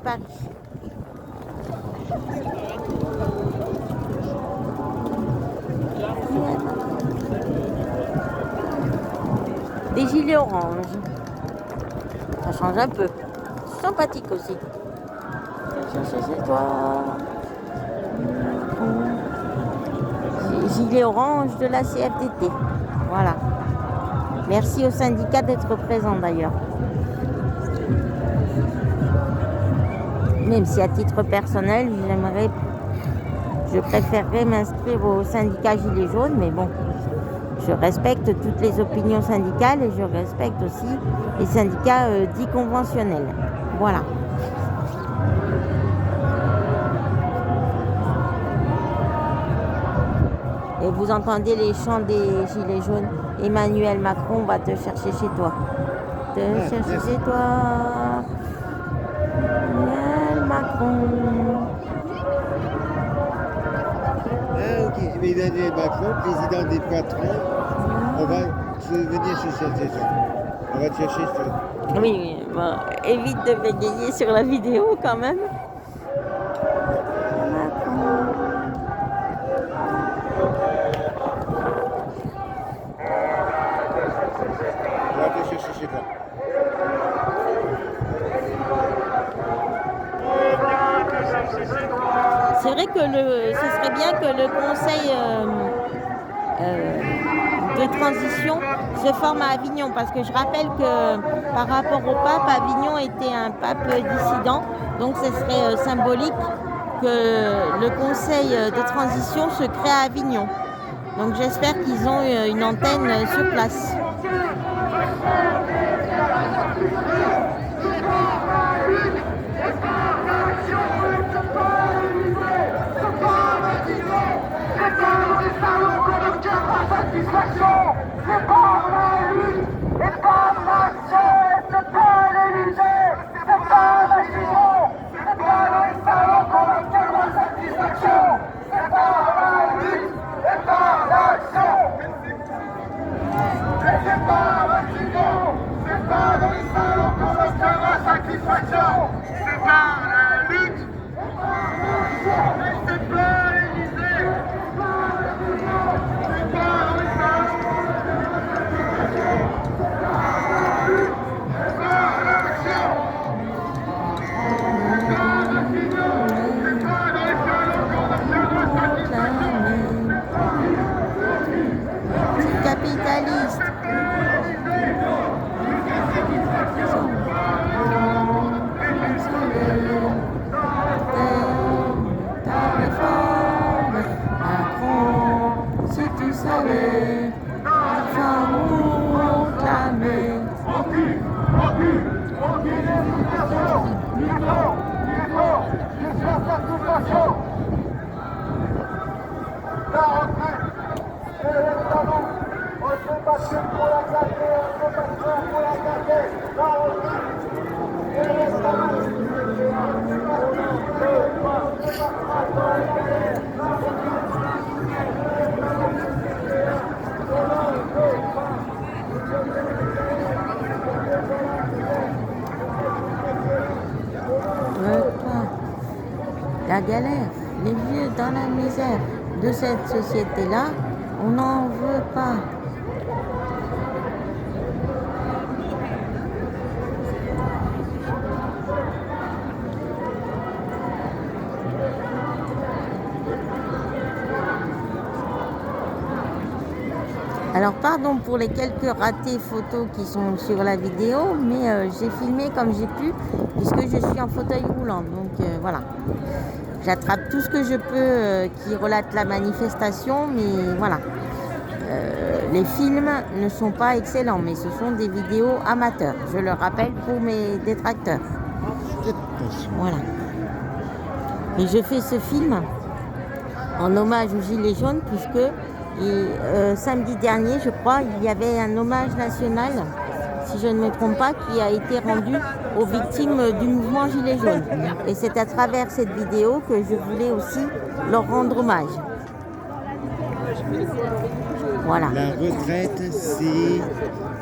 Paris. Des gilets orange. Ça change un peu. Sympathique aussi. C'est toi. Gilet orange de la CFDT. Voilà. Merci au syndicat d'être présent d'ailleurs. Même si à titre personnel, je préférerais m'inscrire au syndicat Gilets jaunes, mais bon, je respecte toutes les opinions syndicales et je respecte aussi les syndicats dits conventionnels. Voilà. Et vous entendez les chants des Gilets jaunes. Emmanuel Macron va te chercher chez toi. Chercher chez toi. Emmanuel Macron. Ah ok, mais Emmanuel Macron, président des patrons, on va venir chercher ces gens. On va te chercher sur... Oui, bon, évite de bégayer sur la vidéo quand même. On va te chercher chez toi. C'est vrai que ce serait bien que le conseil de transition se forme à Avignon, parce que je rappelle que par rapport au pape, Avignon était un pape dissident, donc ce serait symbolique que le conseil de transition se crée à Avignon. Donc j'espère qu'ils ont une antenne sur place. C'est par la lutte et par l'action, c'est pas l'Élysée, c'est pas la vision, c'est pas les salons qu'on obtient la satisfaction, c'est par la lutte et par l'action. Et c'est pas la vision, c'est pas les salons qu'on obtient la satisfaction, c'est par la lutte et par l'action. Et c'est pas l'Élysée, c'est pas la vision, c'est pas les salons. Capitaliste. Ta réforme, Macron, si tu savais, enfin nous clamer. La retraite, c'est l'examen. On s'est battu pour la garder, on s'est battu pour la garder. La retraite, c'est l'examen. La galère, les vieux dans la misère de cette société-là, on n'en veut pas. Alors pardon pour les quelques ratés photos qui sont sur la vidéo, mais j'ai filmé comme j'ai pu puisque je suis en fauteuil roulant. Donc voilà, j'attrape tout ce que je peux qui relate la manifestation, mais voilà. Les films ne sont pas excellents, mais ce sont des vidéos amateurs. Je le rappelle pour mes détracteurs. Voilà. Et je fais ce film en hommage aux Gilets jaunes puisque samedi dernier, je crois, il y avait un hommage national, si je ne me trompe pas, qui a été rendu aux victimes du mouvement Gilets jaunes. Et c'est à travers cette vidéo que je voulais aussi leur rendre hommage. Voilà. La retraite, c'est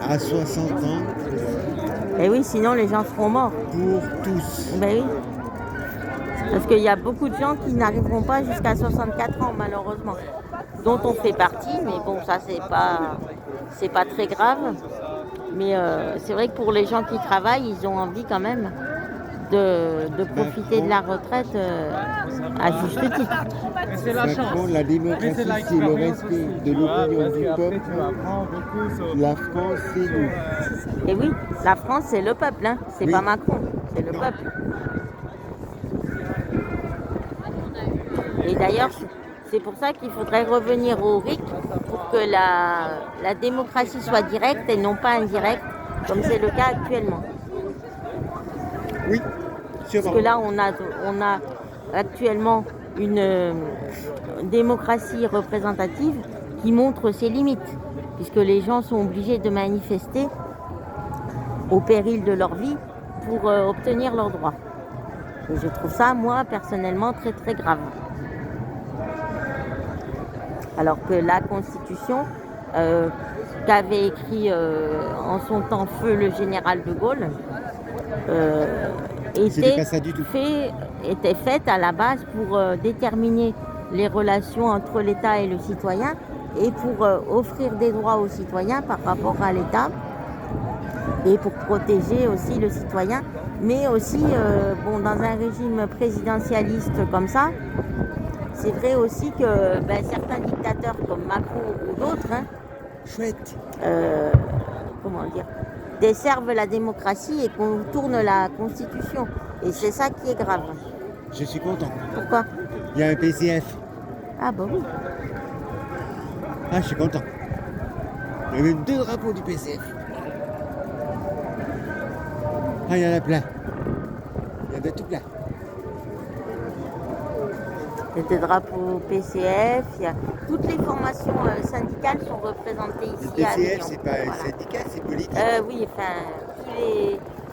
à 60 ans. Et oui, sinon les gens seront morts. Pour tous. Ben oui. Parce qu'il y a beaucoup de gens qui n'arriveront pas jusqu'à 64 ans, malheureusement. Dont on fait partie, mais bon, ça, c'est pas très grave. Mais c'est vrai que pour les gens qui travaillent, ils ont envie quand même de profiter de la retraite à juste titre. Macron, la démocratie, c'est le respect de l'opinion du peuple. La France, c'est nous. Et oui, la France, c'est le peuple, hein. C'est Oui. pas Macron, c'est le peuple. Et d'ailleurs, c'est pour ça qu'il faudrait revenir au RIC pour que la démocratie soit directe et non pas indirecte, comme c'est le cas actuellement. Oui, Parce sûrement. que là, on a actuellement une démocratie représentative qui montre ses limites, puisque les gens sont obligés de manifester au péril de leur vie pour obtenir leurs droits. Et je trouve ça, moi, personnellement, très très grave. Alors que la Constitution, qu'avait écrit en son temps feu le général de Gaulle, C'était pas ça du tout. était faite à la base pour déterminer les relations entre l'État et le citoyen et pour offrir des droits aux citoyens par rapport à l'État et pour protéger aussi le citoyen. Mais aussi, bon, dans un régime présidentialiste comme ça, c'est vrai aussi que certains dictateurs comme Macron ou d'autres, hein, Chouette. comment dire, desservent la démocratie et contournent la Constitution. Et c'est ça qui est grave. Je suis content. Pourquoi? Il y a un PCF. Ah bah oui. Ah, je suis content. Il y a même 2 drapeaux du PCF. Ah, il y en a plein. Il y en a tout plein. Il y a des drapeaux PCF, toutes les formations syndicales sont représentées Le ici à PCF, Avignon. c'est pas un Voilà. syndicat, c'est politique. Oui, enfin,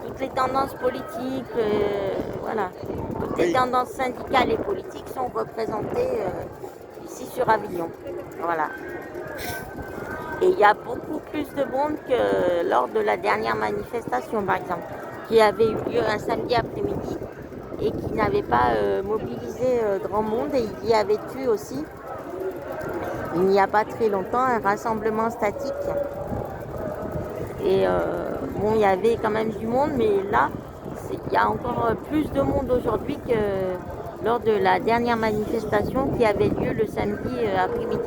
toutes les tendances politiques, voilà. Toutes les Oui. tendances syndicales et politiques sont représentées ici sur Avignon. Voilà. Et il y a beaucoup plus de monde que lors de la dernière manifestation, par exemple, qui avait eu lieu un samedi après-midi et qui n'avait pas mobilisé grand monde. Et il y avait eu aussi, il n'y a pas très longtemps, un rassemblement statique. Et bon, il y avait quand même du monde, mais là, il y a encore plus de monde aujourd'hui que lors de la dernière manifestation qui avait lieu le samedi après-midi.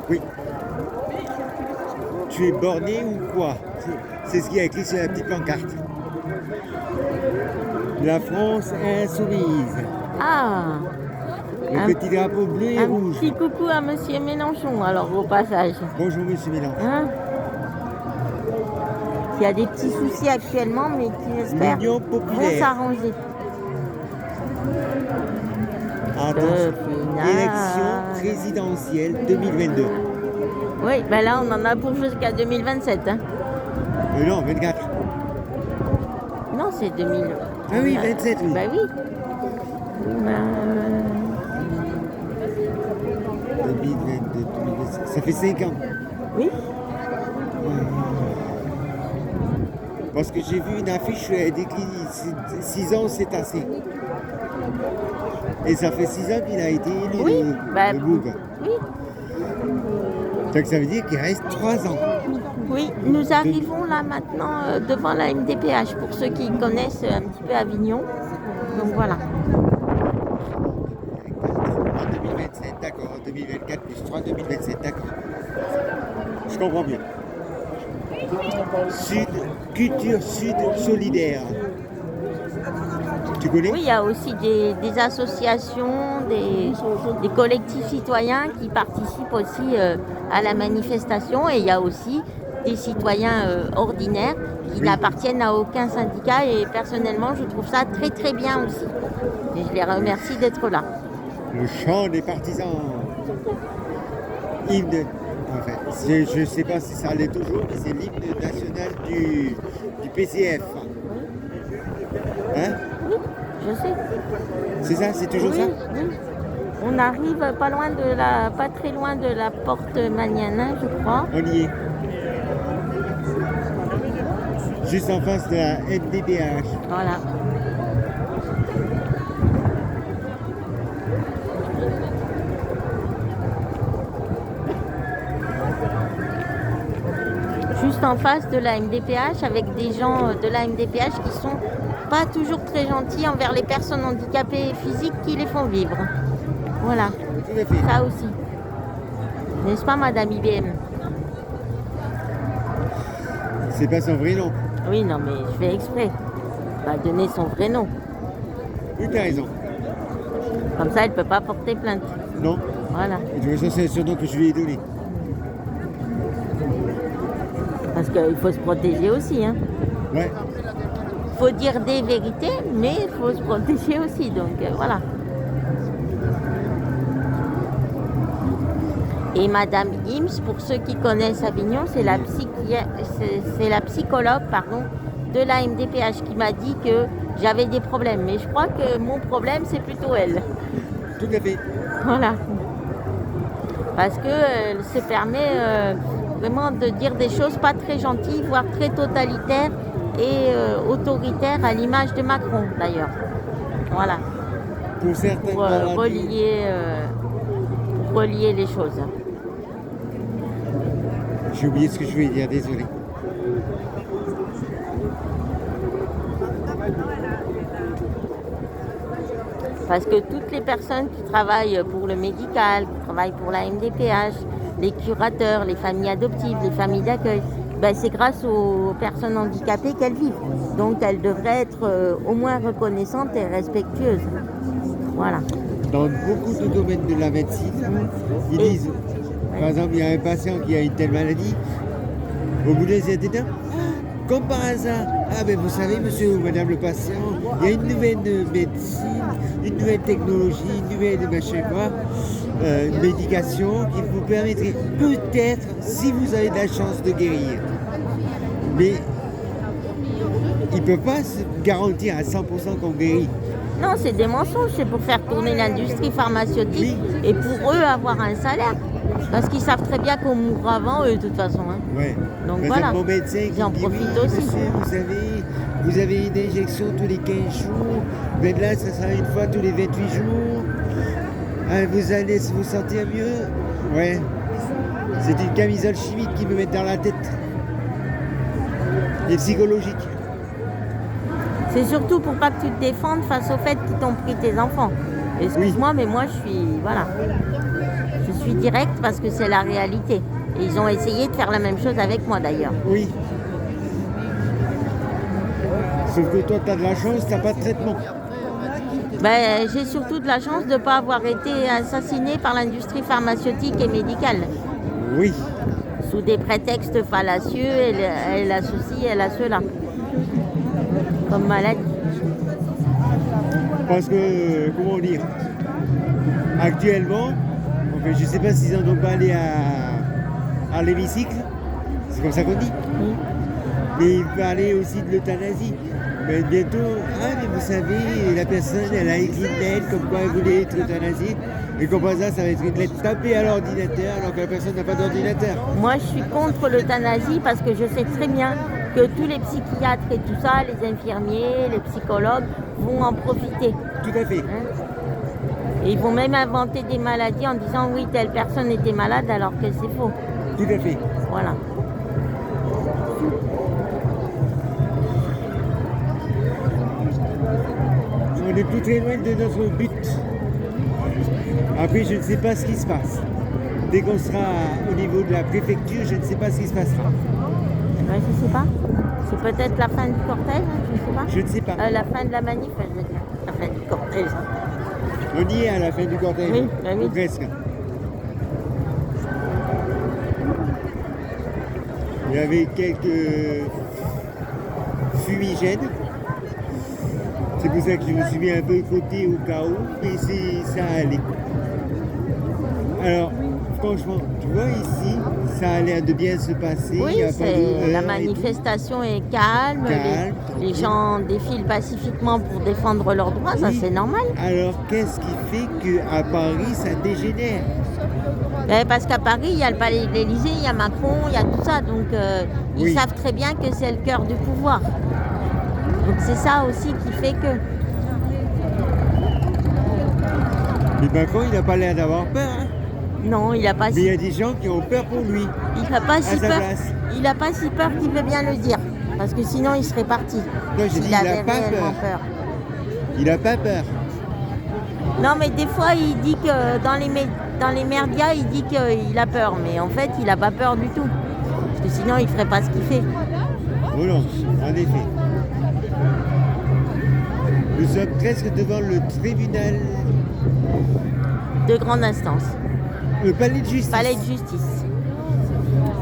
Oui. Tu es borné ou quoi? C'est ce qui est écrit sur la petite pancarte. La France insoumise. Ah, Le petit drapeau bleu et un rouge. petit coucou à Monsieur Mélenchon, alors au passage. Bonjour, monsieur Mélenchon. Hein? Il y a des petits soucis actuellement, mais qui j'espère L'Union vont populaire. s'arranger. Attention. Final. Élection présidentielle 2022. Oui, ben là on en a pour jusqu'à 2027. Hein. Non, 24. Non, c'est 2000. Ah oui, 27, oui. Ben oui. Ben, 2022, 2027. Ça fait 5 ans. oui. Parce que j'ai vu une affiche décline 6 ans, c'est assez. Et ça fait 6 ans qu'il a été élu, Oui, bah, le Boug. Oui. Donc ça veut dire qu'il reste 3 ans. Oui, nous arrivons là maintenant devant la MDPH pour ceux qui connaissent un petit peu Avignon. Donc voilà. En 2027, d'accord. 2024 plus 3, 2027, d'accord. Je comprends bien. Sud, culture sud solidaire. Tu connais? Oui, il y a aussi des associations, des collectifs citoyens qui participent aussi à la manifestation et il y a aussi des citoyens ordinaires qui Oui. n'appartiennent à aucun syndicat et personnellement je trouve ça très très bien aussi. Et je les remercie d'être là. Le chant des partisans. Hymne. Enfin, je ne sais pas si ça l'est toujours, mais c'est l'hymne national du PCF. Hein? Je sais. C'est ça, c'est toujours Oui, ça? oui. On arrive pas très loin de la porte Magnanin, je crois. On y est. Juste en face de la MDPH. Voilà. juste en face de la MDPH avec des gens de la MDPH qui sont pas toujours très gentils envers les personnes handicapées physiques qui les font vivre. Voilà, Tout à fait. ça aussi. N'est-ce pas, Madame IBM? C'est pas son vrai nom. Oui, non, mais je fais exprès. Pas donner son vrai nom. Oui, t'as raison. Comme ça, elle peut pas porter plainte. Non. Voilà. Et tu vois, ça, c'est le surnom que je lui ai donné. Parce qu'il faut se protéger aussi. Hein. Ouais. Faut dire des vérités, mais il faut se protéger aussi. Donc voilà. Et Madame Gims, pour ceux qui connaissent Avignon, c'est la, c'est la psychologue de la MDPH qui m'a dit que j'avais des problèmes. Mais je crois que mon problème, c'est plutôt elle. Tout à fait. Voilà. Parce qu'elle se permet vraiment de dire des choses pas très gentilles, voire très totalitaires et autoritaires, à l'image de Macron d'ailleurs. Voilà. Pour certaines Pour maladies. relier les choses. J'ai oublié ce que je voulais dire, désolé. Parce que toutes les personnes qui travaillent pour le médical, qui travaillent pour la MDPH, les curateurs, les familles adoptives, les familles d'accueil, ben c'est grâce aux personnes handicapées qu'elles vivent. Donc elles devraient être au moins reconnaissantes et respectueuses. Voilà. Dans beaucoup de domaines de la médecine, ils disent, par exemple, il y a un patient qui a une telle maladie, au bout des études, comme par hasard, ah ben vous savez, monsieur ou madame le patient, il y a une nouvelle médecine, une nouvelle technologie, une nouvelle machin quoi, une médication qui vous permettrait peut-être, si vous avez de la chance, de guérir. Mais il ne peut pas se garantir à 100% qu'on guérit. Non, c'est des mensonges, c'est pour faire tourner l'industrie pharmaceutique et pour eux avoir un salaire. Parce qu'ils savent très bien qu'on mourra avant eux de toute façon. Hein. Ouais. Donc Mais voilà, mon médecin qui ils en dit, profitent oui, aussi. monsieur, vous avez une injection tous les 15 jours, mais là, ça sera une fois tous les 28 jours. Ah, vous allez vous sentir mieux. Ouais. C'est une camisole chimique qui me met dans la tête. Et psychologique. C'est surtout pour pas que tu te défendes face au fait qu'ils t'ont pris tes enfants. Excuse-moi, mais moi je suis... Voilà. Je suis directe parce que c'est la réalité. Et ils ont essayé de faire la même chose avec moi d'ailleurs. Oui. Sauf que toi, tu as de la chance, tu n'as pas de traitement. Ben, j'ai surtout de la chance de ne pas avoir été assassinée par l'industrie pharmaceutique et médicale. Oui. Sous des prétextes fallacieux, elle a ceci, elle a cela. Comme maladie. Parce que, comment dire, actuellement, enfin, je ne sais pas s'ils en ont parlé à l'hémicycle, c'est comme ça qu'on dit, mais ils parlaient aussi de l'euthanasie. Mais bientôt, ah mais vous savez, la personne, elle a écrit une lettre comme quoi elle voulait être euthanasiée, et comme ça, ça va être une lettre tapée à l'ordinateur alors que la personne n'a pas d'ordinateur. Moi, je suis contre l'euthanasie parce que je sais très bien que tous les psychiatres et tout ça, les infirmiers, les psychologues vont en profiter. Tout à fait. Hein? Et ils vont même inventer des maladies en disant oui, telle personne était malade alors que c'est faux. Tout à fait. Voilà. On est plus très loin de notre but. Après, je ne sais pas ce qui se passe. Dès qu'on sera au niveau de la préfecture, je ne sais pas ce qui se passera. Ouais, je sais pas. C'est peut-être la fin du cortège, je sais pas. Je ne sais pas. La fin de la manif, je veux dire. La fin du cortège. On y est à la fin du cortège. Oui, ben oui. Ou presque. Il y avait quelques fumigènes. C'est pour ça que je me suis mis un peu de côté au cas où, mais ça allait. Alors, franchement, tu vois ici, ça a l'air de bien se passer. Oui, il y a pas de la manifestation est calme. Les gens défilent pacifiquement pour défendre leurs droits, ça Oui. c'est normal. Alors, qu'est-ce qui fait qu'à Paris, ça dégénère? Parce qu'à Paris, il y a le palais de l'Élysée, il y a Macron, il y a tout ça. Donc ils Oui. savent très bien que c'est le cœur du pouvoir. Donc c'est ça aussi qui fait que... Mais Macron, il n'a pas l'air d'avoir peur. Hein? Non, il a pas Mais il y si, a des gens qui ont peur pour lui, il a pas à si sa peur. place. Il a pas si peur qu'il veut bien le dire. Parce que sinon, il serait parti. j'ai dit, S'il il a avait pas réellement peur. Il a pas peur. Non, mais des fois, il dit que dans les merdias, il dit qu'il a peur. Mais en fait, il a pas peur du tout. Parce que sinon, il ferait pas ce qu'il fait. Oh non, en effet. Nous sommes presque devant le tribunal, De grande instance. le palais de justice. Palais de justice.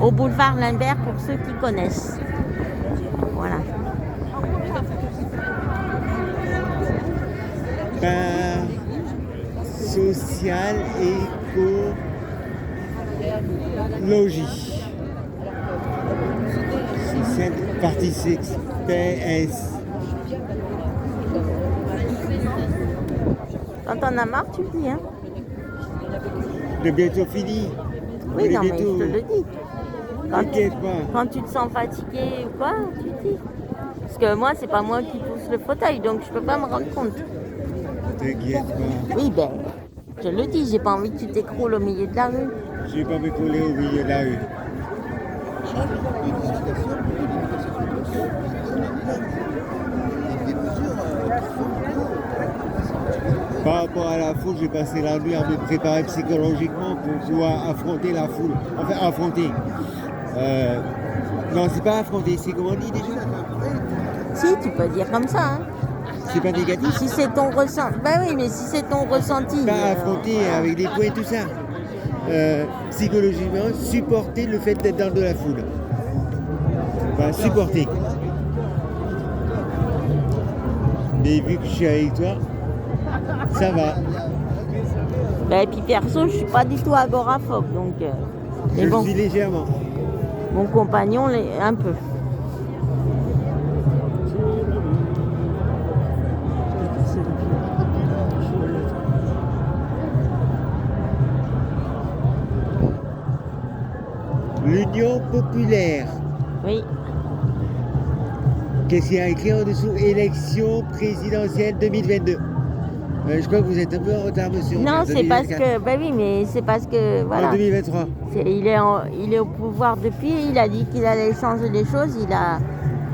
Au boulevard Limbert pour ceux qui connaissent. Voilà. Par social écologie. Social partie 6 PS. Quand t'en as marre, tu le dis, hein. C'est bientôt fini. Oui, On est non, mais je bientôt- te le dis. T'inquiète pas. Quand tu te sens fatigué ou quoi, tu le dis. Parce que moi, c'est pas moi qui pousse le fauteuil, donc je peux pas me rendre compte. T'inquiète pas. Oui, ben, je le dis, j'ai pas envie que tu t'écroules au milieu de la rue. J'ai pas m'écrouler au milieu de la rue. Par rapport à la foule, j'ai passé la nuit à me préparer psychologiquement pour pouvoir affronter la foule. Enfin, affronter. Non, c'est pas affronter, c'est comment on dit déjà? Si, tu peux dire comme ça, hein. C'est pas négatif? Si c'est ton ressenti. Ben oui, mais si c'est ton ressenti. Pas affronter avec des points et tout ça. Psychologiquement, supporter le fait d'être dans de la foule. Enfin, supporter. Mais vu que je suis avec toi, ça va. Ben, et puis perso, je suis pas du tout agoraphobe, donc. Mais Je bon, le suis légèrement. mon compagnon l'est un peu. L'Union populaire. Oui. Qu'est-ce qu'il y a écrit en dessous? Élection présidentielle 2022. Je crois que vous êtes un peu en retard, monsieur. Non, En c'est parce 2024. que. Ben oui, mais c'est parce que. En Voilà. 2023. Il est au pouvoir depuis, il a dit qu'il allait changer les choses, il a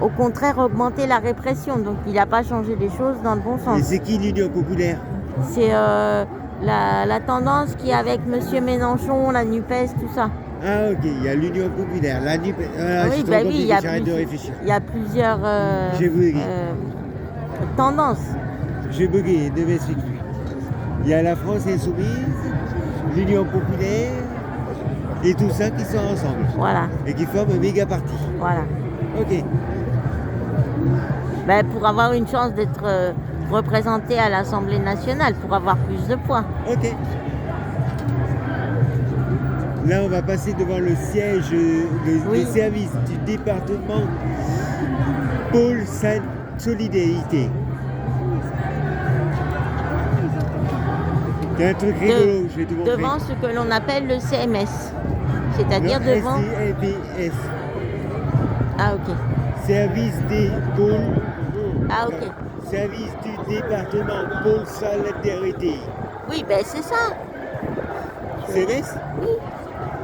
au contraire augmenté la répression, donc il n'a pas changé les choses dans le bon Et sens. c'est qui l'Union populaire? C'est la tendance qui est avec M. Mélenchon, la NUPES, tout ça. Ah ok, il y a l'Union populaire. La NUP. Oui, bah oui, il y a j'arrête de réfléchir. il y a plusieurs J'ai bugué. tendances. J'ai bugué, ne m'explique plus. Il y a la France Insoumise, l'Union populaire et tout ça qui sont ensemble. Voilà, Et qui forment un méga parti. voilà. Ok. Ben, pour avoir une chance d'être représenté à l'Assemblée nationale, pour avoir plus de poids. Ok. Là, on va passer devant le siège Oui. des services du département Pôle Solidarité. Il y a un truc rigolo, je vais te montrer. Devant ce que l'on appelle le CMS, c'est-à-dire Non, devant. SDLBS. Ah ok. Service des pôles. Ah ok. Service du département Pôle Solidarité. Oui, ben c'est ça. CMS? Oui.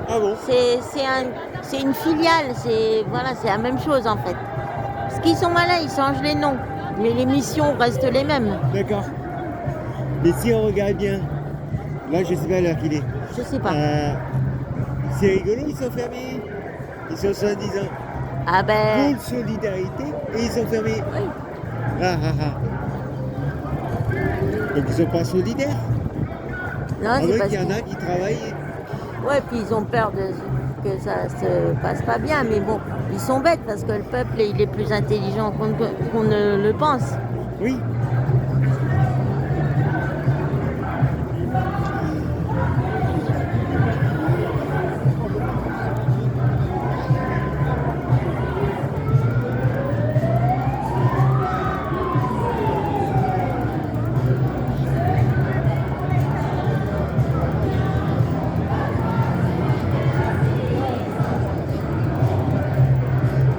Ah bon? C'est une filiale, c'est la même chose en fait. Parce qu'ils sont malins, ils changent les noms, mais les missions restent les mêmes. D'accord. Mais si on regarde bien, là je sais pas à l'heure qu'il est. Je sais pas. C'est rigolo, ils sont fermés. Ils sont 70 ans. Ah ben. Pôle Solidarité et ils sont fermés. Oui. Ah ah ah. Donc ils sont pas solidaires. Non, En c'est vrai parce qu'il y en que. a qui travaillent. Ouais, puis ils ont peur que ça se passe pas bien, mais bon, ils sont bêtes parce que le peuple il est plus intelligent qu'on ne le pense. Oui.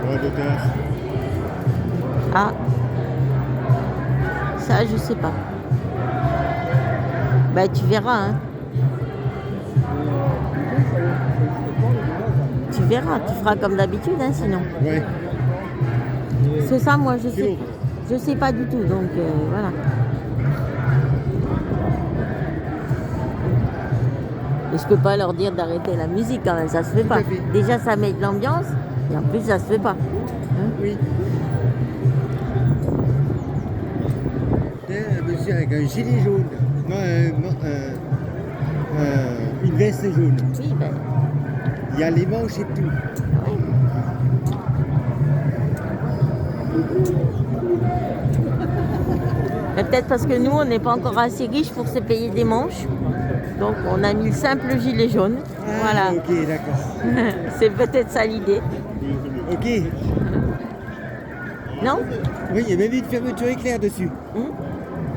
Droit d'auteur. Ah. Ça, je sais pas. Bah, tu verras, hein. Tu verras, tu feras comme d'habitude, hein, sinon. Ouais. C'est ça, moi, je C'est sais. long. Je sais pas du tout, donc voilà. Et je peux pas leur dire d'arrêter la musique quand même, ça se fait Tout pas. à fait. Déjà, ça met de l'ambiance, et en plus, ça se fait pas. Hein? Oui. Un monsieur avec un gilet jaune. Non, une veste jaune. Oui, ben, Il y a les manches et tout. oui. Mais peut-être parce que nous, on n'est pas encore assez riches pour se payer des manches. Donc, on a mis le simple gilet jaune. Ah, Voilà. ok, d'accord. C'est peut-être ça l'idée. Ok. Non? Oui, il y a même une fermeture éclair dessus. Hum?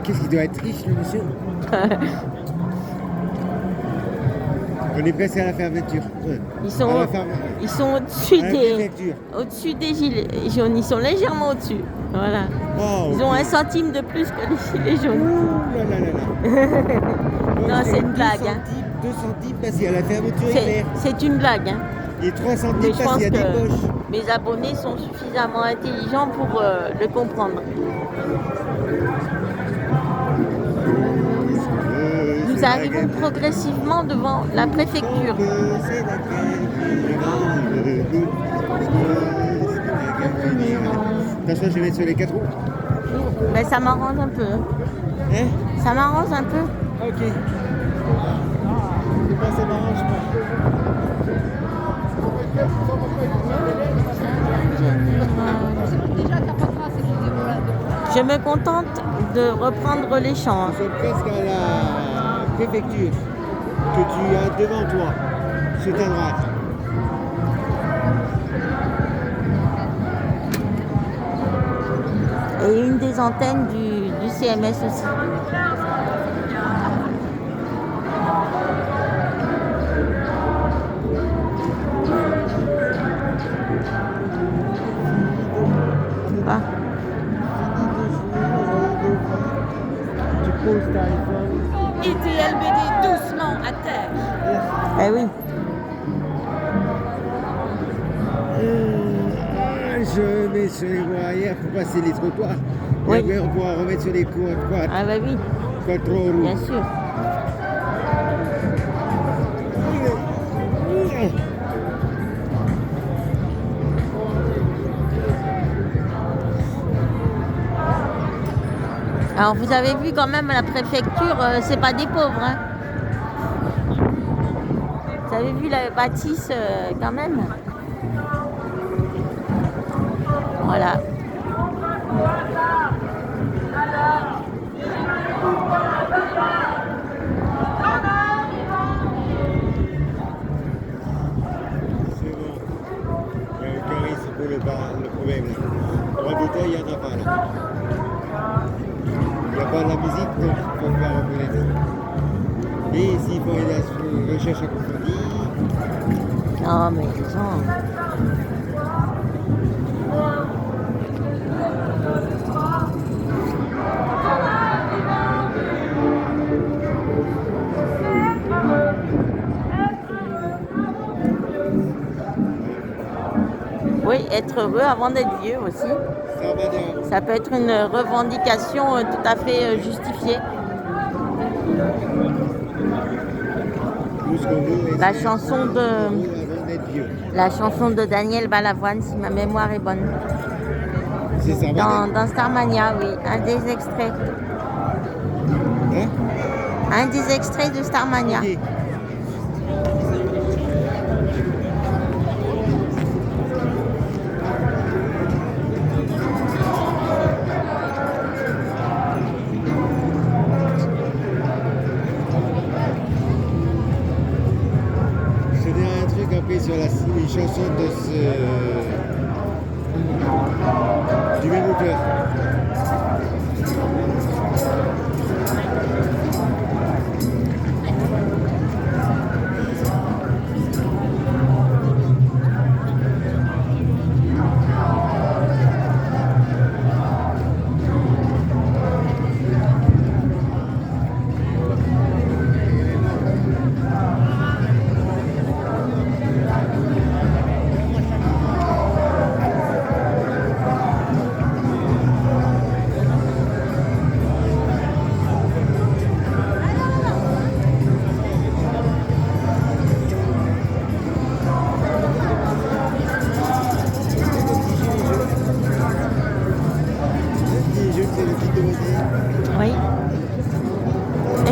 Qu'est-ce qu'il doit être riche, le monsieur? On est presque à la fermeture. Ouais. Ils sont, À la ferme- ils sont au-dessus à la des, préfecture. au-dessus des gilets jaunes. Ils sont légèrement au-dessus. Voilà. Oh, Ils ont ok. 1 centime de plus que les gilets jaunes. Ouh là là là là. Donc, Non, c'est une 2 blague, hein. centimes, 2 centimes parce qu'il y a la fermeture éclair. C'est une blague. Hein. Et 3 Mais centimes je parce pense qu'il y a des que poches. mes abonnés sont suffisamment intelligents pour le comprendre. Nous arrivons progressivement devant la préfecture. C'est laquelle qui grande. Attention, je vais mettre sur les 4 roues. Mais ça m'arrange un peu. Hein. Hein? Ça m'arrange un peu. Ok. Moi, ça m'arrange pas. Je me contente de reprendre les champs. Nous sommes presque à la préfecture que tu as devant toi, sur ta droite. Et une des antennes du CMS aussi. Ah. Tu poses ta iPhone. ITLBD doucement à terre. Eh oui. Je mets sur les voies arrière pour passer les trottoirs. Oui. Et après, on pourra remettre sur les quattro Ah bah oui, roues. bien sûr. Alors vous avez vu quand même la préfecture, c'est pas des pauvres. Hein. Vous avez vu la bâtisse quand même. Voilà. C'est bon. Le carré, c'est pour le problème. Droit d'auteur, il n'y en a pas là. Il n'y a pas de la musique, donc il faut faire reconnaître. Et s'il faut aller à la recherche approfondie, Non mais non. Oui, être heureux avant d'être vieux aussi. ça va bien. Ça peut être une revendication tout à fait justifiée. Tout ce qu'on veut, La chanson de, avant d'être vieux. la chanson de Daniel Balavoine, si ma mémoire est bonne. C'est ça va Dans Starmania, oui, un des extraits. Hein? Un des extraits de Starmania. Ok. Je te dirai un truc après sur une chanson de du même auteur.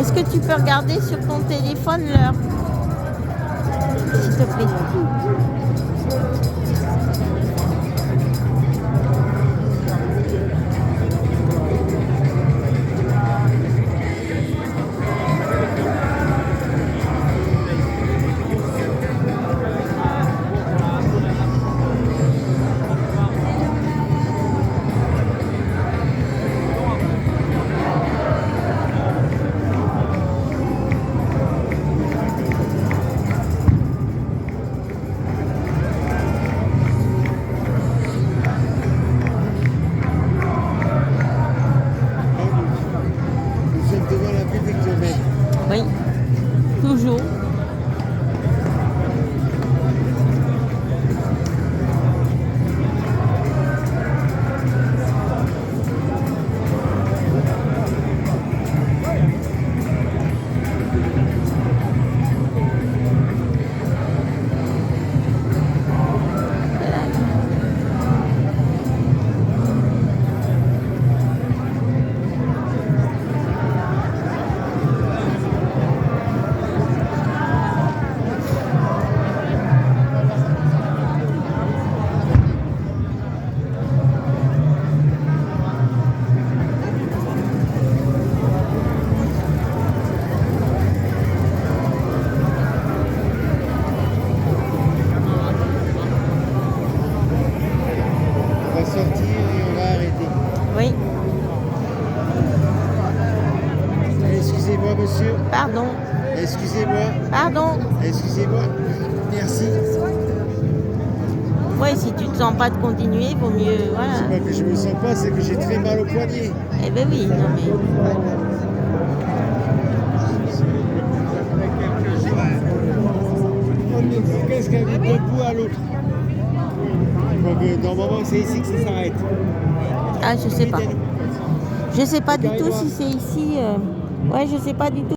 Est-ce que tu peux regarder sur ton téléphone l'heure? S'il te plaît. Nous sommes devant la préfecture même. Oui, toujours. On va sortir et on va arrêter. Oui, Excusez-moi, monsieur. pardon, Excusez-moi. pardon. Excusez-moi. Merci. Oui, si tu te sens pas de continuer, vaut mieux, C'est voilà. pas que je me sens pas, c'est que j'ai très mal au poignet. Eh ben oui, non mais... Qu'est-ce qu'un bout d'un bout à l'autre? Donc, normalement, c'est ici que ça s'arrête. Ah, je sais pas. Je sais pas du tout si c'est ici. Ouais, je sais pas du tout.